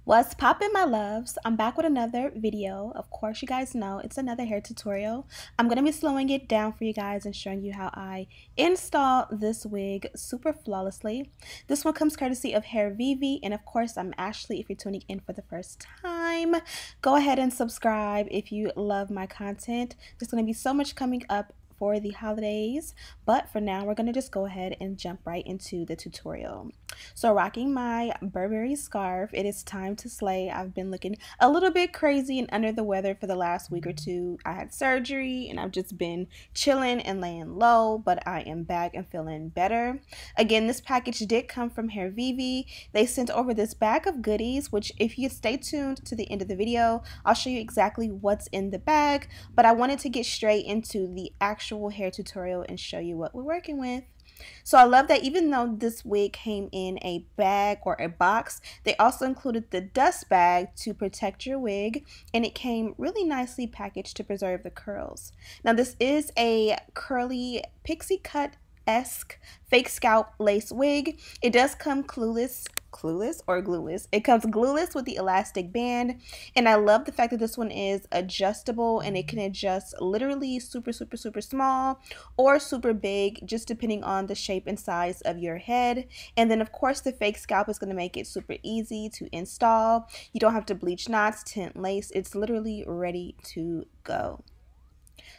What's poppin', my loves? I'm back with another video. Of course, you guys know it's another hair tutorial. I'm going to be slowing it down for you guys and showing you how I install this wig super flawlessly. This one comes courtesy of Hairvivi, and of course, I'm Ashley if you're tuning in for the first time. Go ahead and subscribe if you love my content. There's going to be so much coming up for the holidays, but for now we're going to just go ahead and jump right into the tutorial. So rocking my Burberry scarf, it is time to slay. I've been looking a little bit crazy and under the weather for the last week or two. I had surgery and I've just been chilling and laying low, but I am back and feeling better. Again, this package did come from Hairvivi. They sent over this bag of goodies, which if you stay tuned to the end of the video, I'll show you exactly what's in the bag, but I wanted to get straight into the actual hair tutorial and show you what we're working with. So I love that even though this wig came in a bag or a box, they also included the dust bag to protect your wig, and it came really nicely packaged to preserve the curls. Now this is a curly pixie cut-esque fake scalp lace wig. It does come glueless. It comes glueless with the elastic band, and I love the fact that this one is adjustable and it can adjust literally super small or super big, just depending on the shape and size of your head. And then of course the fake scalp is going to make it super easy to install. You don't have to bleach knots, tint lace. It's literally ready to go.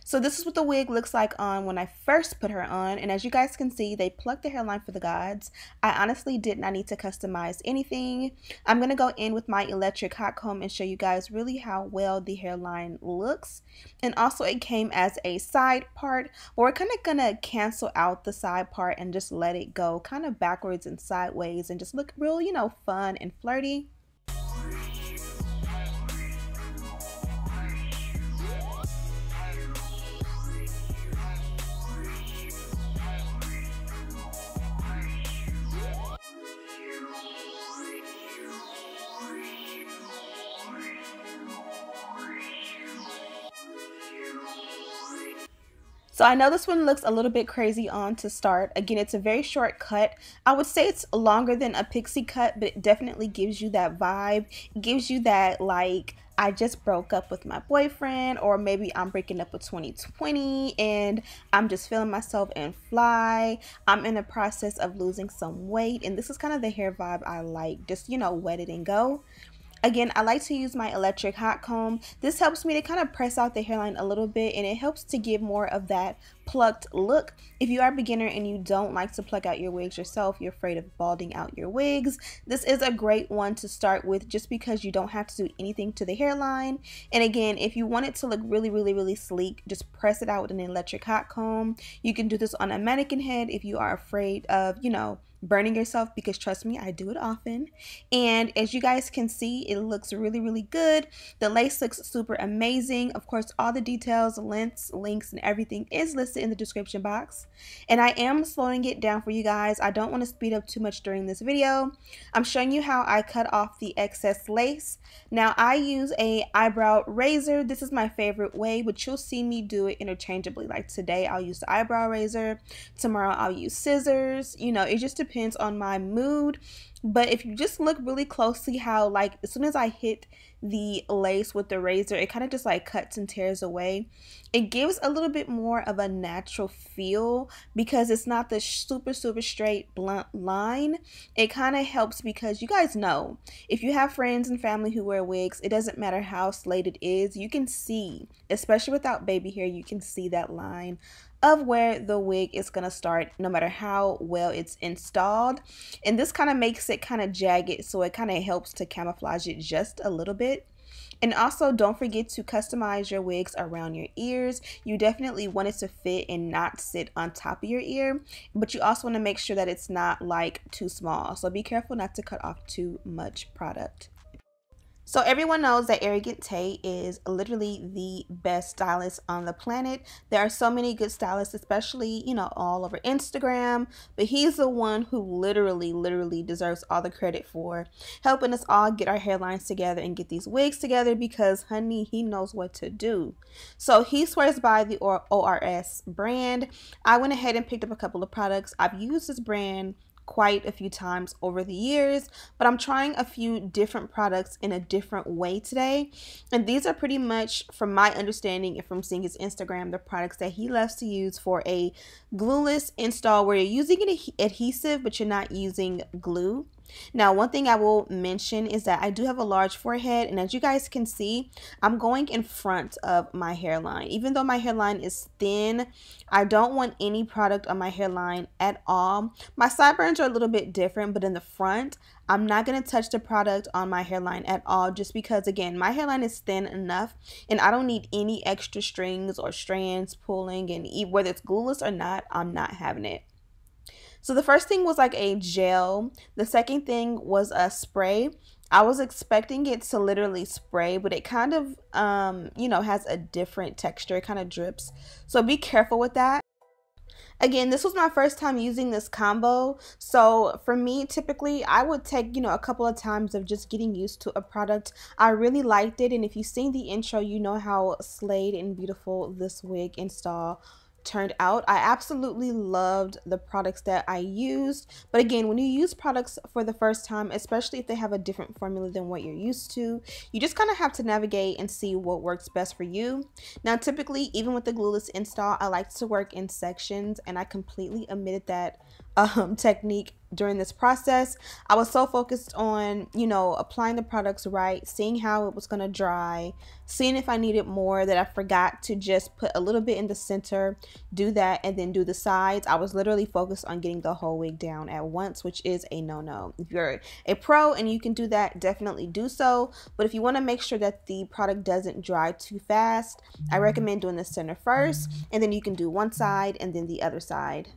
So this is what the wig looks like on when I first put her on, and as you guys can see, they plucked the hairline for the gods. I honestly did not need to customize anything. I'm going to go in with my electric hot comb and show you guys really how well the hairline looks. And also it came as a side part, but we're kind of going to cancel out the side part and just let it go kind of backwards and sideways and just look real, you know, fun and flirty. So I know this one looks a little bit crazy on to start. Again, it's a very short cut. I would say it's longer than a pixie cut, but it definitely gives you that vibe. It gives you that, like, I just broke up with my boyfriend, or maybe I'm breaking up with 2020 and I'm just feeling myself and fly. I'm in the process of losing some weight, and this is kind of the hair vibe I like. Just, you know, wet it and go. Again, I like to use my electric hot comb. This helps me to kind of press out the hairline a little bit, and it helps to give more of that plucked look. If you are a beginner and you don't like to pluck out your wigs yourself, you're afraid of balding out your wigs, this is a great one to start with just because you don't have to do anything to the hairline. And again, if you want it to look really sleek, just press it out with an electric hot comb. You can do this on a mannequin head if you are afraid of, you know, burning yourself, because trust me, I do it often. And as you guys can see, it looks really good. The lace looks super amazing. Of course, all the details, lengths, links, and everything is listed in the description box. And I am slowing it down for you guys. I don't want to speed up too much during this video. I'm showing you how I cut off the excess lace. Now I use a eyebrow razor. This is my favorite way, but you'll see me do it interchangeably. Like today I'll use the eyebrow razor, tomorrow I'll use scissors. You know, it just depends on my mood. But if you just look really closely how, like, as soon as I hit the lace with the razor, it kind of just like cuts and tears away. It gives a little bit more of a natural feel because it's not the super straight blunt line. It kind of helps because you guys know, if you have friends and family who wear wigs, it doesn't matter how slayed it is, you can see, especially without baby hair, you can see that line of where the wig is going to start no matter how well it's installed. And this kind of makes it kind of jagged, so it kind of helps to camouflage it just a little bit. And also, don't forget to customize your wigs around your ears. You definitely want it to fit and not sit on top of your ear, but you also want to make sure that it's not like too small, so be careful not to cut off too much product. So everyone knows that Arrogant Tay is literally the best stylist on the planet. There are so many good stylists, especially, you know, all over Instagram, but he's the one who literally deserves all the credit for helping us all get our hairlines together and get these wigs together, because honey, he knows what to do. So he swears by the ORS brand. I went ahead and picked up a couple of products. I've used this brand quite a few times over the years, but I'm trying a few different products in a different way today. And these are pretty much, from my understanding and from seeing his Instagram, the products that he loves to use for a glueless install where you're using an adhesive but you're not using glue. Now, one thing I will mention is that I do have a large forehead, and as you guys can see, I'm going in front of my hairline. Even though my hairline is thin, I don't want any product on my hairline at all. My sideburns are a little bit different, but in the front, I'm not going to touch the product on my hairline at all, just because, again, my hairline is thin enough, and I don't need any extra strings or strands pulling, and whether it's glueless or not, I'm not having it. So the first thing was like a gel. The second thing was a spray. I was expecting it to literally spray, but it kind of, you know, has a different texture. It kind of drips. So be careful with that. Again, this was my first time using this combo. So for me, typically, I would take, you know, a couple of times of just getting used to a product. I really liked it. And if you've seen the intro, you know how slayed and beautiful this wig install turned out. I absolutely loved the products that I used. But again, when you use products for the first time, especially if they have a different formula than what you're used to, you just kind of have to navigate and see what works best for you. Now, typically, even with the glueless install, I like to work in sections, and I completely omitted that technique during this process. I was so focused on, you know, applying the products right, seeing how it was going to dry, seeing if I needed more, that I forgot to just put a little bit in the center, do that, and then do the sides. I was literally focused on getting the whole wig down at once, which is a no-no. If you're a pro and you can do that, definitely do so. But if you want to make sure that the product doesn't dry too fast, I recommend doing the center first, and then you can do one side and then the other side.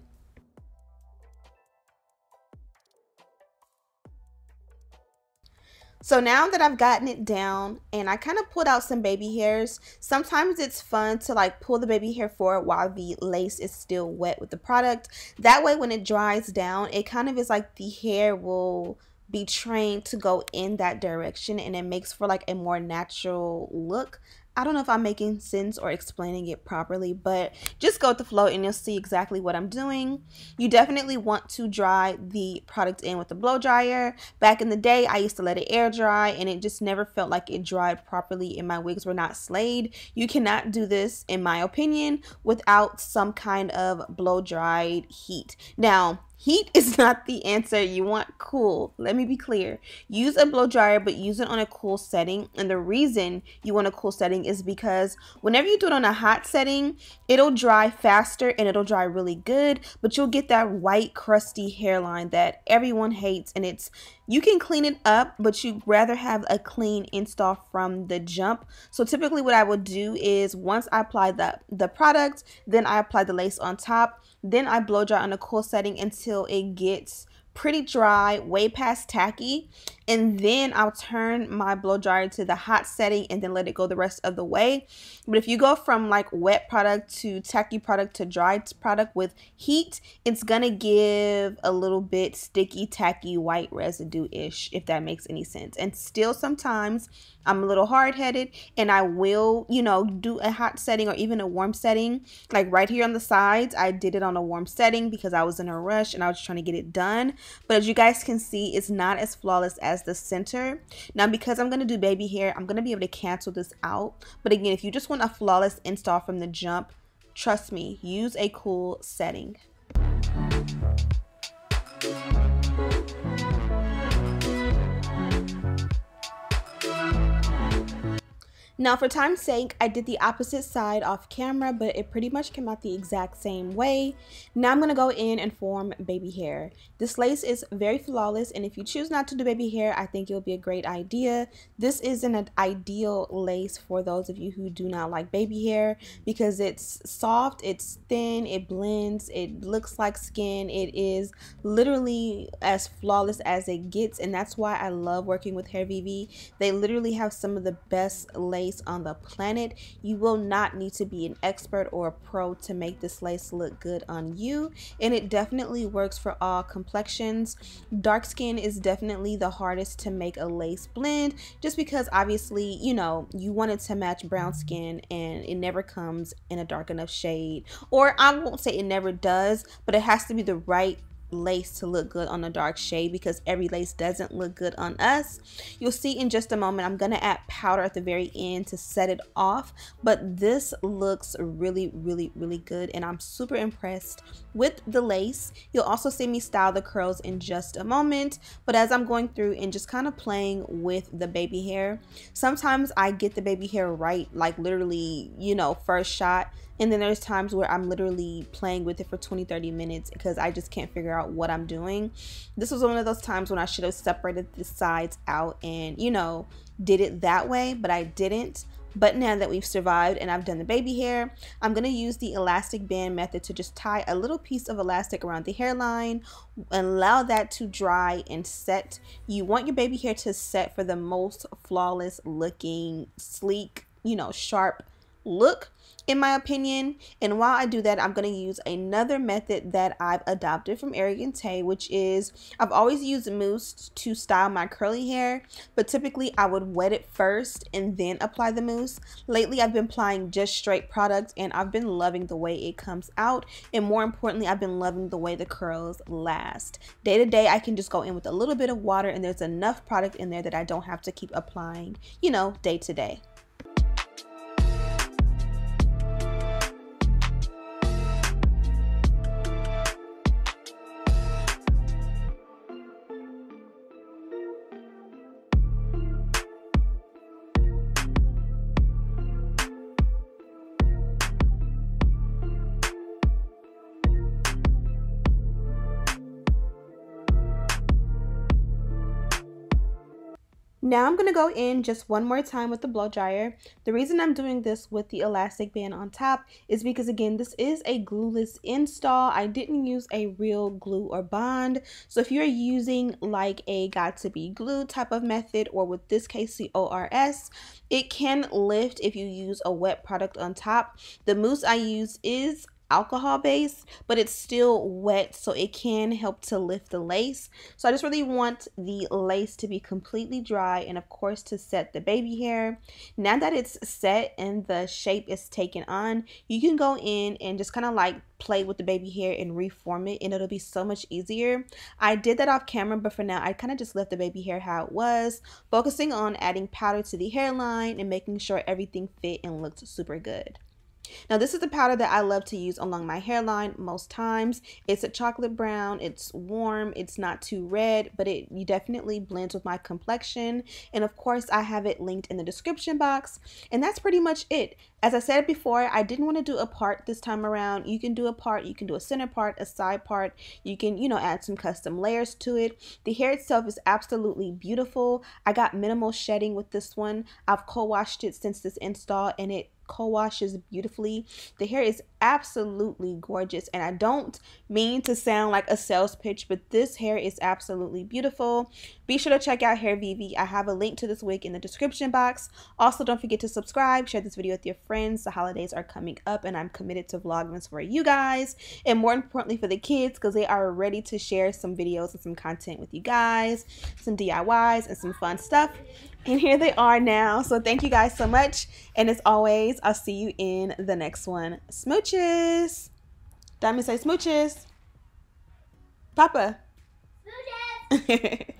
So now that I've gotten it down and I kind of pulled out some baby hairs, sometimes it's fun to like pull the baby hair forward while the lace is still wet with the product. That way when it dries down, it kind of is like the hair will be trained to go in that direction, and it makes for like a more natural look. I don't know if I'm making sense or explaining it properly, but just go with the flow and you'll see exactly what I'm doing. You definitely want to dry the product in with a blow dryer. Back in the day, I used to let it air dry, and it just never felt like it dried properly and my wigs were not slayed. You cannot do this, in my opinion, without some kind of blow dried heat. Now, heat is not the answer. You want cool. Let me be clear. Use a blow dryer, but use it on a cool setting. And the reason you want a cool setting is because whenever you do it on a hot setting, it'll dry faster and it'll dry really good, but you'll get that white crusty hairline that everyone hates. And you can clean it up, but you'd rather have a clean install from the jump. So typically what I would do is once I apply the product, then I apply the lace on top. Then I blow dry on a cool setting until it gets pretty dry, way past tacky, and then I'll turn my blow dryer to the hot setting and then let it go the rest of the way. But if you go from like wet product to tacky product to dry product with heat, it's gonna give a little bit sticky, tacky, white residue-ish, if that makes any sense. And still sometimes I'm a little hard-headed and I will, you know, do a hot setting or even a warm setting. Like right here on the sides, I did it on a warm setting because I was in a rush and I was trying to get it done. But as you guys can see, it's not as flawless as the center. Now, because I'm going to do baby hair, I'm going to be able to cancel this out. But again, if you just want a flawless install from the jump, trust me, use a cool setting. Now, for time's sake, I did the opposite side off camera, but it pretty much came out the exact same way. Now I'm going to go in and form baby hair. This lace is very flawless, and if you choose not to do baby hair, I think it'll be a great idea. This is an ideal lace for those of you who do not like baby hair because it's soft, it's thin, it blends, it looks like skin. It is literally as flawless as it gets, and that's why I love working with Hairvivi. They literally have some of the best lace on the planet. You will not need to be an expert or a pro to make this lace look good on you, and it definitely works for all complexions. Dark skin is definitely the hardest to make a lace blend, just because obviously, you know, you want it to match brown skin and it never comes in a dark enough shade, or I won't say it never does, but it has to be the right lace to look good on a dark shade because every lace doesn't look good on us. You'll see in just a moment I'm gonna add powder at the very end to set it off, but this looks really good and I'm super impressed with the lace. You'll also see me style the curls in just a moment, but as I'm going through and just kind of playing with the baby hair, sometimes I get the baby hair right, like literally, you know, first shot, and then there's times where I'm literally playing with it for 20-30 minutes because I just can't figure out what I'm doing. This was one of those times when I should have separated the sides out and, you know, did it that way, but I didn't. But now that we've survived and I've done the baby hair, I'm going to use the elastic band method to just tie a little piece of elastic around the hairline and allow that to dry and set. You want your baby hair to set for the most flawless looking, sleek, you know, sharp look, in my opinion. And while I do that, I'm going to use another method that I've adopted from Arrogant Tay, which is I've always used mousse to style my curly hair, but typically I would wet it first and then apply the mousse. Lately I've been applying just straight product and I've been loving the way it comes out, and more importantly I've been loving the way the curls last. Day to day I can just go in with a little bit of water and there's enough product in there that I don't have to keep applying, you know, day to day. Now I'm going to go in just one more time with the blow dryer. The reason I'm doing this with the elastic band on top is because, again, this is a glueless install. I didn't use a real glue or bond. So if you're using like a got to be glue type of method, or with this case the ORS, it can lift if you use a wet product on top. The mousse I use is alcohol based, but it's still wet, so it can help to lift the lace. So I just really want the lace to be completely dry and of course to set the baby hair. Now that it's set and the shape is taken on, you can go in and just kind of like play with the baby hair and reform it, and it'll be so much easier. I did that off camera, but for now I kind of just left the baby hair how it was, focusing on adding powder to the hairline and making sure everything fit and looked super good. Now this is the powder that I love to use along my hairline most times. It's a chocolate brown, it's warm, it's not too red, but it definitely blends with my complexion. And of course I have it linked in the description box. And that's pretty much it. As I said before, I didn't want to do a part this time around. You can do a part, you can do a center part, a side part. You can, you know, add some custom layers to it. The hair itself is absolutely beautiful. I got minimal shedding with this one. I've co-washed it since this install and it co-washes beautifully. The hair is absolutely gorgeous, and I don't mean to sound like a sales pitch, but this hair is absolutely beautiful. Be sure to check out Hairvivi. I have a link to this wig in the description box. Also, don't forget to subscribe, share this video with your friends. The holidays are coming up and I'm committed to Vlogmas for you guys, and more importantly for the kids, because they are ready to share some videos and some content with you guys, some DIYs and some fun stuff. And here they are now. So thank you guys so much. And as always, I'll see you in the next one. Smooches. Diamond say smooches. Papa. Smooches.